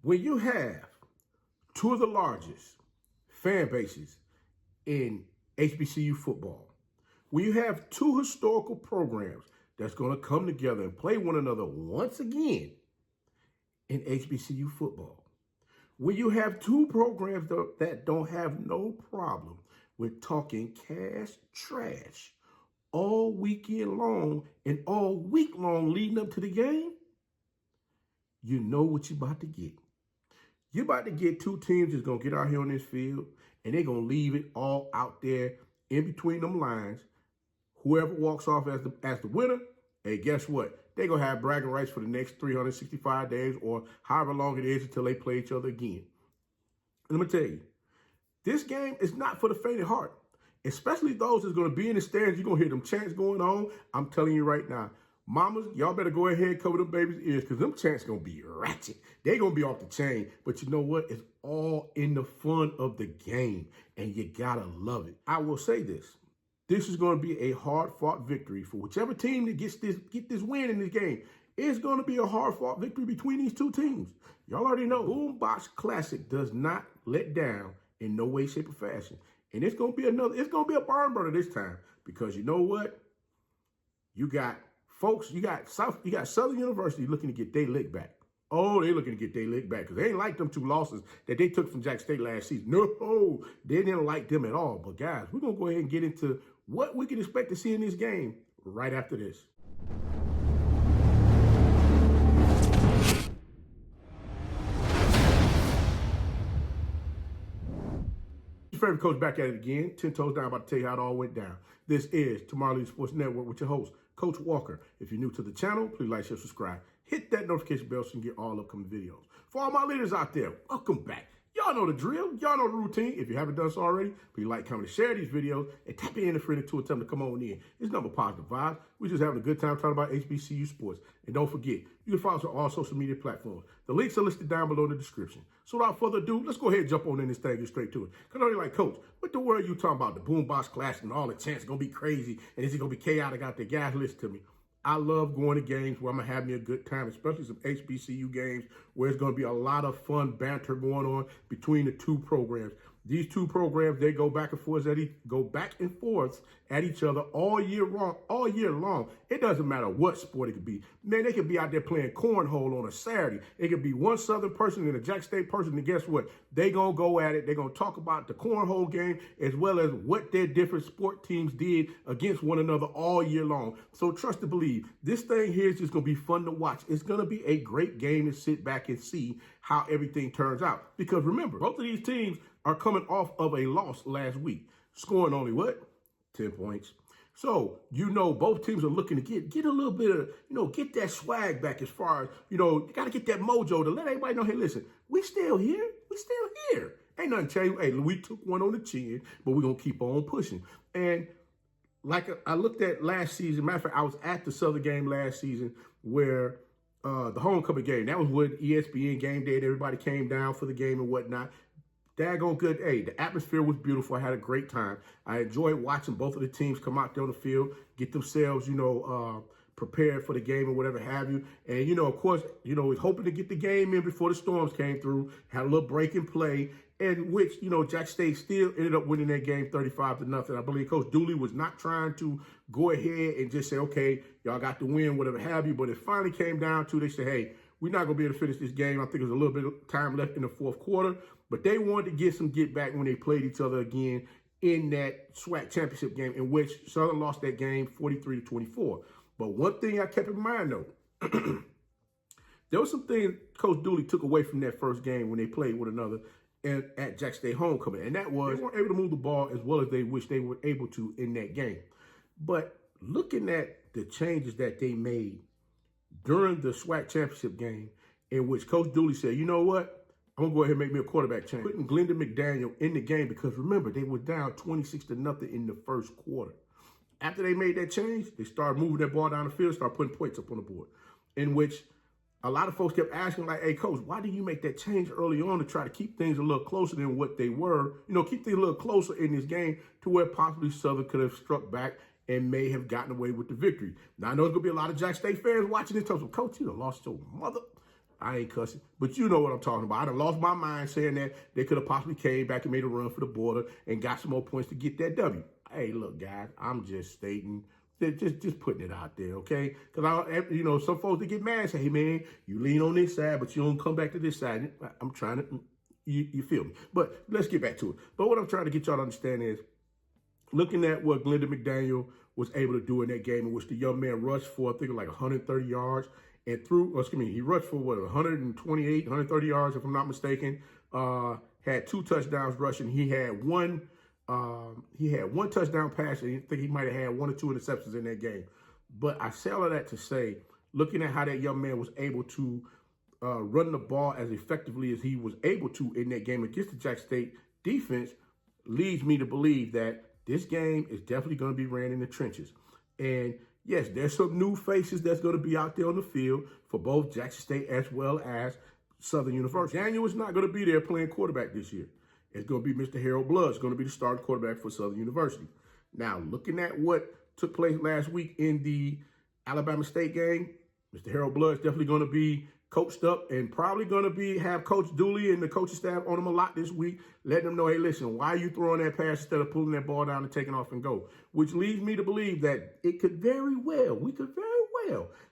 When you have two of the largest fan bases in HBCU football, when you have two historical programs that's going to come together and play one another once again in HBCU football, when you have two programs that don't have no problem with talking cash trash all weekend long and all week long leading up to the game, you know what you're about to get. You're about to get two teams that's going to get out here on this field, and they're going to leave it all out there in between them lines. Whoever walks off as the winner, hey, guess what? They're going to have bragging rights for the next 365 days or however long it is until they play each other again. And let me tell you, this game is not for the faint of heart, especially those that's going to be in the stands. You're going to hear them chants going on. I'm telling you right now, mamas, y'all better go ahead and cover them babies' ears because them chants going to be ratchet. They're going to be off the chain. But you know what? It's all in the fun of the game, and you got to love it. I will say this. This is going to be a hard-fought victory for whichever team that get this win in this game. It's going to be a hard-fought victory between these two teams. Y'all already know. Boombox Classic does not let down in no way, shape, or fashion. And it's going to be a barn burner this time because you know what? You got folks, you got Southern University looking to get their lick back. Oh, they're looking to get their lick back because they ain't like them two losses that they took from Jack State last season. No, they didn't like them at all. But guys, we're going to go ahead and get into what we can expect to see in this game right after this. Your favorite coach back at it again, 10 toes down, about to tell you how it all went down. This is Tomorrow Leader Sports Network with your host, Coach Walker. If you're new to the channel, please like, share, subscribe. Hit that notification bell so you can get all upcoming videos. For all my leaders out there, welcome back. Y'all know the drill. Y'all know the routine. If you haven't done so already, please like, comment, and share these videos. And tap in the friend to tell them to come on in. It's number positive vibes. We're just having a good time talking about HBCU sports. And don't forget, you can follow us on all social media platforms. The links are listed down below in the description. So without further ado, let's go ahead and jump on in this thing and get straight to it. Because I know you're like, Coach, what the world are you talking about? The Boombox Clash and all the chants going to be crazy. And is it going to be chaotic out there? Guys, listen to me. I love going to games where I'm going to have me a good time, especially some HBCU games where it's going to be a lot of fun banter going on between the two programs. These two programs, they go back and forth at each other all year long. It doesn't matter what sport it could be. Man, they could be out there playing cornhole on a Saturday. It could be one Southern person and a Jack State person, and guess what? They going to go at it. They're going to talk about the cornhole game as well as what their different sport teams did against one another all year long. So trust and believe, this thing here is just going to be fun to watch. It's going to be a great game to sit back and see how everything turns out. Because remember, both of these teams are coming off of a loss last week, scoring only what? 10 points. So, you know, both teams are looking to get a little bit of, get that swag back as far as, you got to get that mojo to let everybody know, hey, listen, we still here. We still here. Ain't nothing changed. Hey, we took one on the chin, but we're going to keep on pushing. And like I looked at last season, matter of fact, I was at the Southern game last season where the homecoming game, that was with ESPN game day. Everybody came down for the game and whatnot. Daggone good. Hey, the atmosphere was beautiful. I had a great time. I enjoyed watching both of the teams come out there on the field, get themselves, prepared for the game or whatever have you. And, of course, was hoping to get the game in before the storms came through, had a little break and play, in which, Jack State still ended up winning that game 35-0. I believe Coach Dooley was not trying to go ahead and just say, okay, y'all got the win, whatever have you. But it finally came down to, they said, hey, we're not going to be able to finish this game. I think there's a little bit of time left in the fourth quarter. But they wanted to get some get back when they played each other again in that SWAC championship game, in which Southern lost that game 43-24. But one thing I kept in mind, though, there was some things Coach Dooley took away from that first game when they played with another at Jack State homecoming. And that was they weren't able to move the ball as well as they wish they were able to in that game. But looking at the changes that they made during the SWAC championship game, in which Coach Dooley said, you know what? I'm going to go ahead and make me a quarterback change. Putting Glendon McDaniel in the game because, remember, they were down 26-0 in the first quarter. After they made that change, they started moving that ball down the field, started putting points up on the board, in which a lot of folks kept asking, like, hey, Coach, why did you make that change early on to try to keep things a little closer than what they were? Keep things a little closer in this game to where possibly Southern could have struck back and may have gotten away with the victory. Now, I know there's going to be a lot of Jack State fans watching this. Coach, you done lost your mother. I ain't cussing, but you know what I'm talking about. I done lost my mind saying that they could have possibly came back and made a run for the border and got some more points to get that W. Hey, look, guys, I'm just stating, just putting it out there, okay? Because some folks that get mad say, hey, man, you lean on this side, but you don't come back to this side. I'm trying to, you feel me? But let's get back to it. But what I'm trying to get y'all to understand is, looking at what Glendon McDaniel was able to do in that game, in which the young man rushed for, I think, like 130 yards, and he rushed for 128, 130 yards, if I'm not mistaken. Had 2 touchdowns rushing. He had one touchdown pass, and I think he might have had 1 or 2 interceptions in that game. But I say all of that to say, looking at how that young man was able to run the ball as effectively as he was able to in that game against the Jackson State defense, leads me to believe that this game is definitely going to be ran in the trenches. And yes, there's some new faces that's going to be out there on the field for both Jackson State as well as Southern University. Daniel is not going to be there playing quarterback this year. It's going to be Mr. Harold Blood. It's going to be the starting quarterback for Southern University. Now, looking at what took place last week in the Alabama State game, Mr. Harold Blood is definitely going to be coached up and probably going to have Coach Dooley and the coaching staff on him a lot this week, letting them know, hey, listen, why are you throwing that pass instead of pulling that ball down and taking off and go? Which leads me to believe that we could very well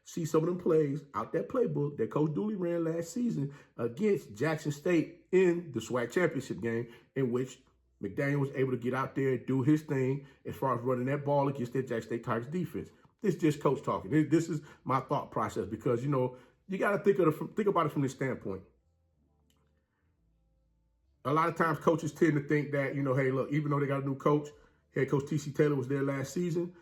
see some of them plays out that playbook that Coach Dooley ran last season against Jackson State in the SWAC championship game, in which McDaniel was able to get out there and do his thing as far as running that ball against that Jackson State Tigers defense. This is just coach talking. This is my thought process because, you got to think about it from this standpoint. A lot of times coaches tend to think that, hey, look, even though they got a new coach, head coach T.C. Taylor was there last season,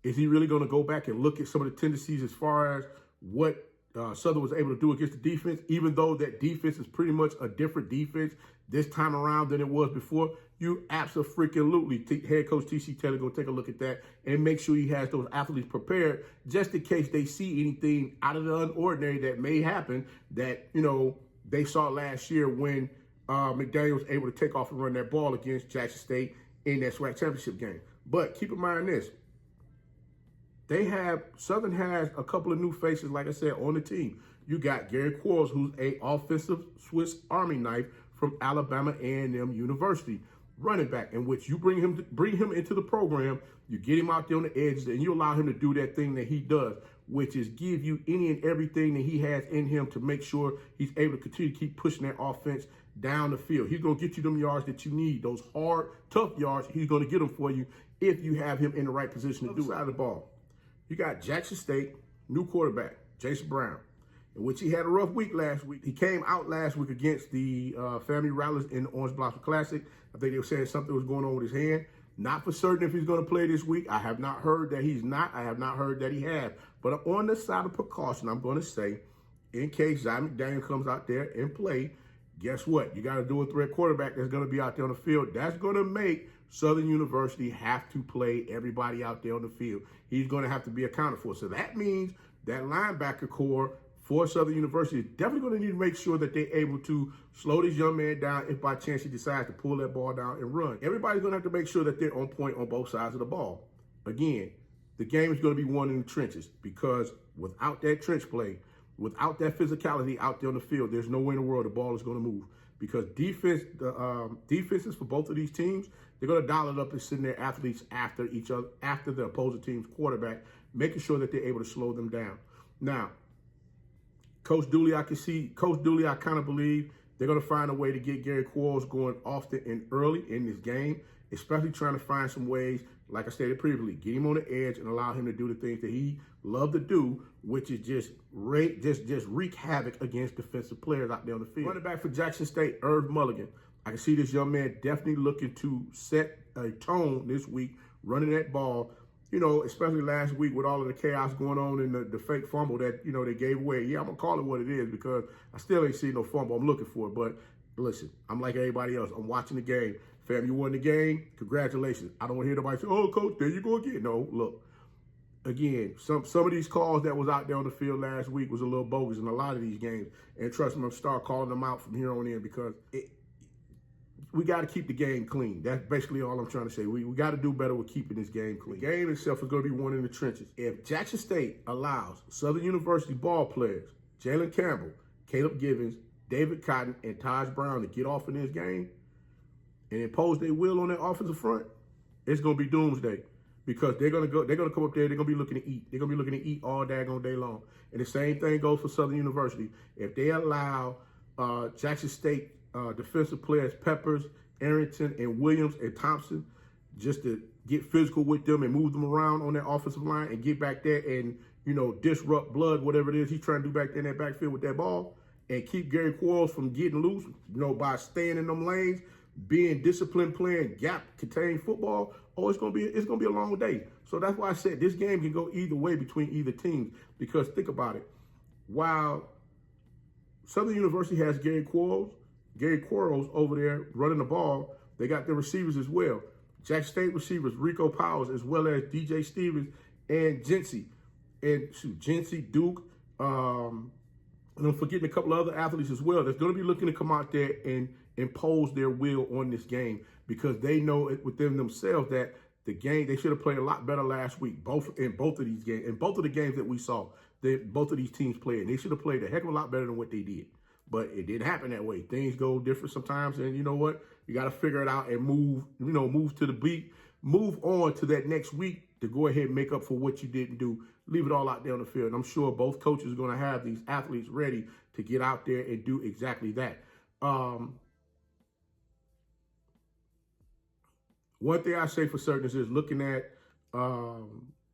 is he really going to go back and look at some of the tendencies as far as what Southern was able to do against the defense, even though that defense is pretty much a different defense this time around than it was before? You absolutely, head coach T.C. Taylor, go take a look at that and make sure he has those athletes prepared just in case they see anything out of the ordinary that may happen that, they saw last year when McDaniel was able to take off and run that ball against Jackson State in that SWAC championship game. But keep in mind this. Southern has a couple of new faces, like I said, on the team. You got Gary Quarles, who's a offensive Swiss Army knife from Alabama A&M University, running back, in which you bring him into the program, you get him out there on the edges, and you allow him to do that thing that he does, which is give you any and everything that he has in him to make sure he's able to continue to keep pushing that offense down the field. He's going to get you them yards that you need, those hard, tough yards. He's going to get them for you if you have him in the right position to do out of the ball. You got Jackson State, new quarterback, Jason Brown, in which he had a rough week last week. He came out last week against the Family Rattlers in the Orange Blossom Classic. I think they were saying something was going on with his hand. Not for certain if he's going to play this week. I have not heard that he's not. I have not heard that he has. But on the side of precaution, I'm going to say, in case Zion McDaniel comes out there and play, guess what? You got to do a threat quarterback that's going to be out there on the field. That's going to make Southern University have to play everybody out there on the field. He's going to have to be accounted for. So that means that linebacker core for Southern University is definitely going to need to make sure that they're able to slow this young man down if by chance he decides to pull that ball down and run. Everybody's going to have to make sure that they're on point on both sides of the ball. Again, the game is going to be won in the trenches because without that trench play, without that physicality out there on the field, there's no way in the world the ball is going to move. Because defenses for both of these teams, they're going to dial it up and send their athletes after each other, after the opposing team's quarterback, making sure that they're able to slow them down. Now, Coach Dooley, I kind of believe they're going to find a way to get Gary Quarles going often and early in this game, especially trying to find some ways, like I stated previously, get him on the edge and allow him to do the things that he loves to do, which is just wreak havoc against defensive players out there on the field. Running back for Jackson State, Irv Mulligan. I can see this young man definitely looking to set a tone this week, running that ball. Especially last week with all of the chaos going on in the fake fumble that, they gave away. Yeah, I'm going to call it what it is because I still ain't seen no fumble. I'm looking for it. But listen, I'm like everybody else. I'm watching the game. Fam, you won the game. Congratulations. I don't want to hear nobody say, oh, coach, there you go again. No, look. Again, some of these calls that was out there on the field last week was a little bogus in a lot of these games. And trust me, I'm start calling them out from here on in because we got to keep the game clean. That's basically all I'm trying to say. We got to do better with keeping this game clean. The game itself is going to be won in the trenches. If Jackson State allows Southern University ball players, Jalen Campbell, Caleb Givens, David Cotton, and Taj Brown to get off in this game and impose their will on that offensive front, it's gonna be doomsday. Because they're gonna come up there, they're gonna be looking to eat. They're gonna be looking to eat all daggone day long. And the same thing goes for Southern University. If they allow Jackson State defensive players Peppers, Arrington, and Williams and Thompson just to get physical with them and move them around on that offensive line and get back there and, disrupt Blood, whatever it is he's trying to do back there in that backfield with that ball, and keep Gary Quarles from getting loose, by staying in them lanes, being disciplined, playing gap contained football. It's gonna be a long day. So that's why I said this game can go either way between either teams. Because think about it, while Southern University has Gary Quarles over there running the ball, they got their receivers as well. Jackson State receivers, Rico Powers, as well as DJ Stevens and Jency. And Jency, Duke, and I'm forgetting a couple of other athletes as well that's going to be looking to come out there and impose their will on this game, because they know it within themselves that the game, they should have played a lot better last week, in both of these games, in both of the games that we saw, that both of these teams played. They should have played a heck of a lot better than what they did. But it didn't happen that way. Things go different sometimes, and you know what? You got to figure it out and move to the beat, move on to that next week to go ahead and make up for what you didn't do. Leave it all out there on the field. And I'm sure both coaches are going to have these athletes ready to get out there and do exactly that. One thing I say for certain is looking at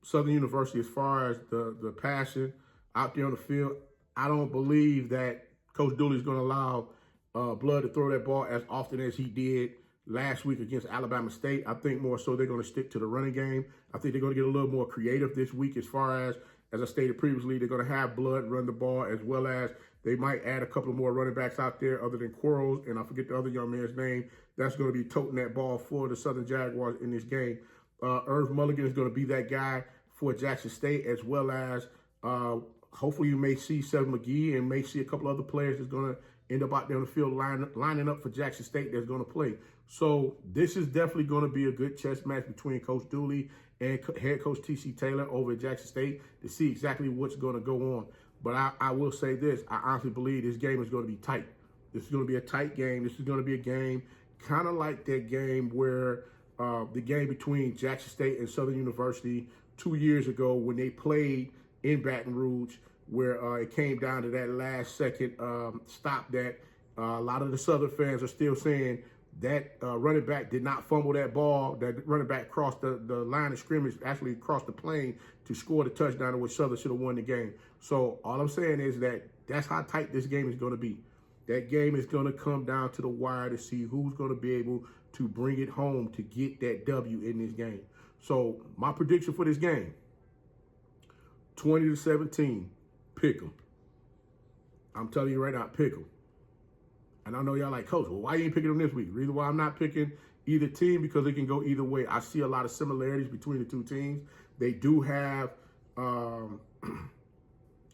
Southern University as far as the passion out there on the field. I don't believe that Coach Dooley is going to allow Blood to throw that ball as often as he did last week against Alabama State. I think more so they're going to stick to the running game. I think they're going to get a little more creative this week as far as I stated previously, they're going to have Blood run the ball, as well as they might add a couple of more running backs out there other than Quarles, and I forget the other young man's name, that's going to be toting that ball for the Southern Jaguars in this game. Irv Mulligan is going to be that guy for Jackson State, as well as hopefully you may see Seth McGee and may see a couple other players that's going to end up out there on the field lining up for Jackson State that's going to play. So this is definitely going to be a good chess match between Coach Dooley and head coach T.C. Taylor over at Jackson State to see exactly what's going to go on. But I will say this, I honestly believe this game is going to be tight. This is going to be a tight game. This is going to be a game kind of like that game where the game between Jackson State and Southern University 2 years ago when they played in Baton Rouge, where it came down to that last second stop that a lot of the Southern fans are still saying that running back did not fumble that ball. That running back crossed the line of scrimmage, actually crossed the plane to score the touchdown in which Southern should have won the game. So all I'm saying is that's how tight this game is going to be. That game is going to come down to the wire to see who's going to be able to bring it home to get that W in this game. So my prediction for this game, 20-17, pick 'em. I'm telling you right now, pick 'em. And I know y'all like, Coach, well, why you ain't picking them this week? The reason why I'm not picking either team, because it can go either way. I see a lot of similarities between the two teams. They do have,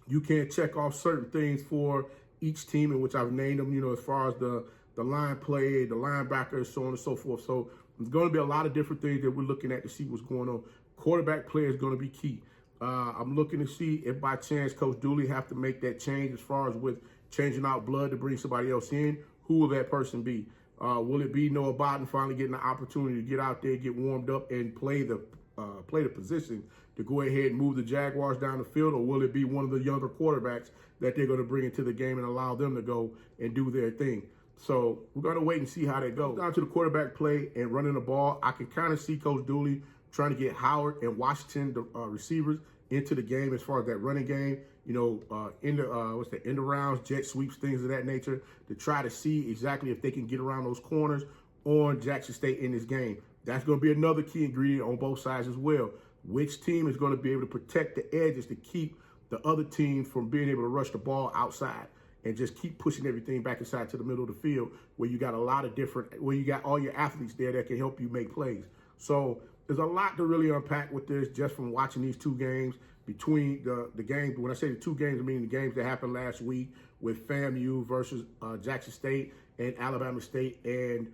you can check off certain things for each team in which I've named them, as far as the line play, the linebackers, so on and so forth. So there's going to be a lot of different things that we're looking at to see what's going on. Quarterback play is going to be key. I'm looking to see if by chance Coach Dooley have to make that change as far as with changing out Blood to bring somebody else in. Who will that person be? Will it be Noah Botton finally getting the opportunity to get out there, get warmed up, and play the position to go ahead and move the Jaguars down the field, or will it be one of the younger quarterbacks that they're going to bring into the game and allow them to go and do their thing? So we're going to wait and see how that goes. Down to the quarterback play and running the ball, I can kind of see Coach Dooley trying to get Howard and Washington, the receivers, into the game as far as that running game, end of rounds, jet sweeps, things of that nature, to try to see exactly if they can get around those corners on Jackson State in this game. That's going to be another key ingredient on both sides as well. Which team is going to be able to protect the edges to keep the other team from being able to rush the ball outside and just keep pushing everything back inside to the middle of the field where you got where you got all your athletes there that can help you make plays. So there's a lot to really unpack with this just from watching these two games between the games. When I say the two games, I mean the games that happened last week with FAMU versus Jackson State and Alabama State and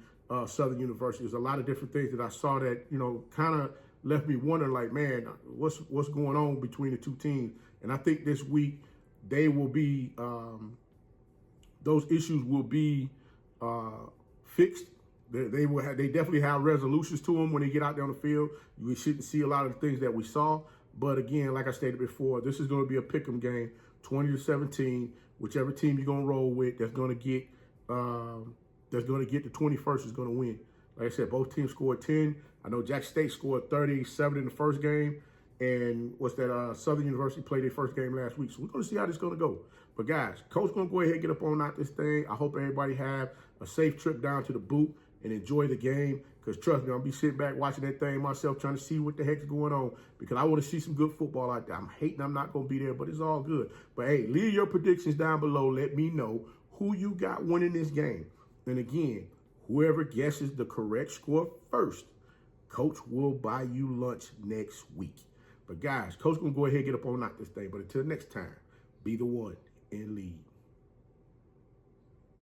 Southern University. There's a lot of different things that I saw that, kind of left me wondering, like, man, what's going on between the two teams? And I think this week they will be those issues will be fixed. They definitely have resolutions to them when they get out there on the field. We shouldn't see a lot of the things that we saw. But again, like I stated before, this is going to be a pick'em game, 20-17. Whichever team you're going to roll with, that's going to get the 21st is going to win. Like I said, both teams scored 10. I know Jack State scored 37 in the first game. And Southern University played their first game last week. So we're going to see how this is going to go. But guys, Coach going to go ahead and get up on out this thing. I hope everybody have a safe trip down to the boot and enjoy the game. Because trust me, I'll be sitting back watching that thing myself, trying to see what the heck's going on. Because I want to see some good football out there. I'm hating I'm not going to be there, but it's all good. But hey, leave your predictions down below. Let me know who you got winning this game. And again, whoever guesses the correct score first, Coach will buy you lunch next week. But guys, Coach going to go ahead and get up on out this thing. But until next time, be the one and lead.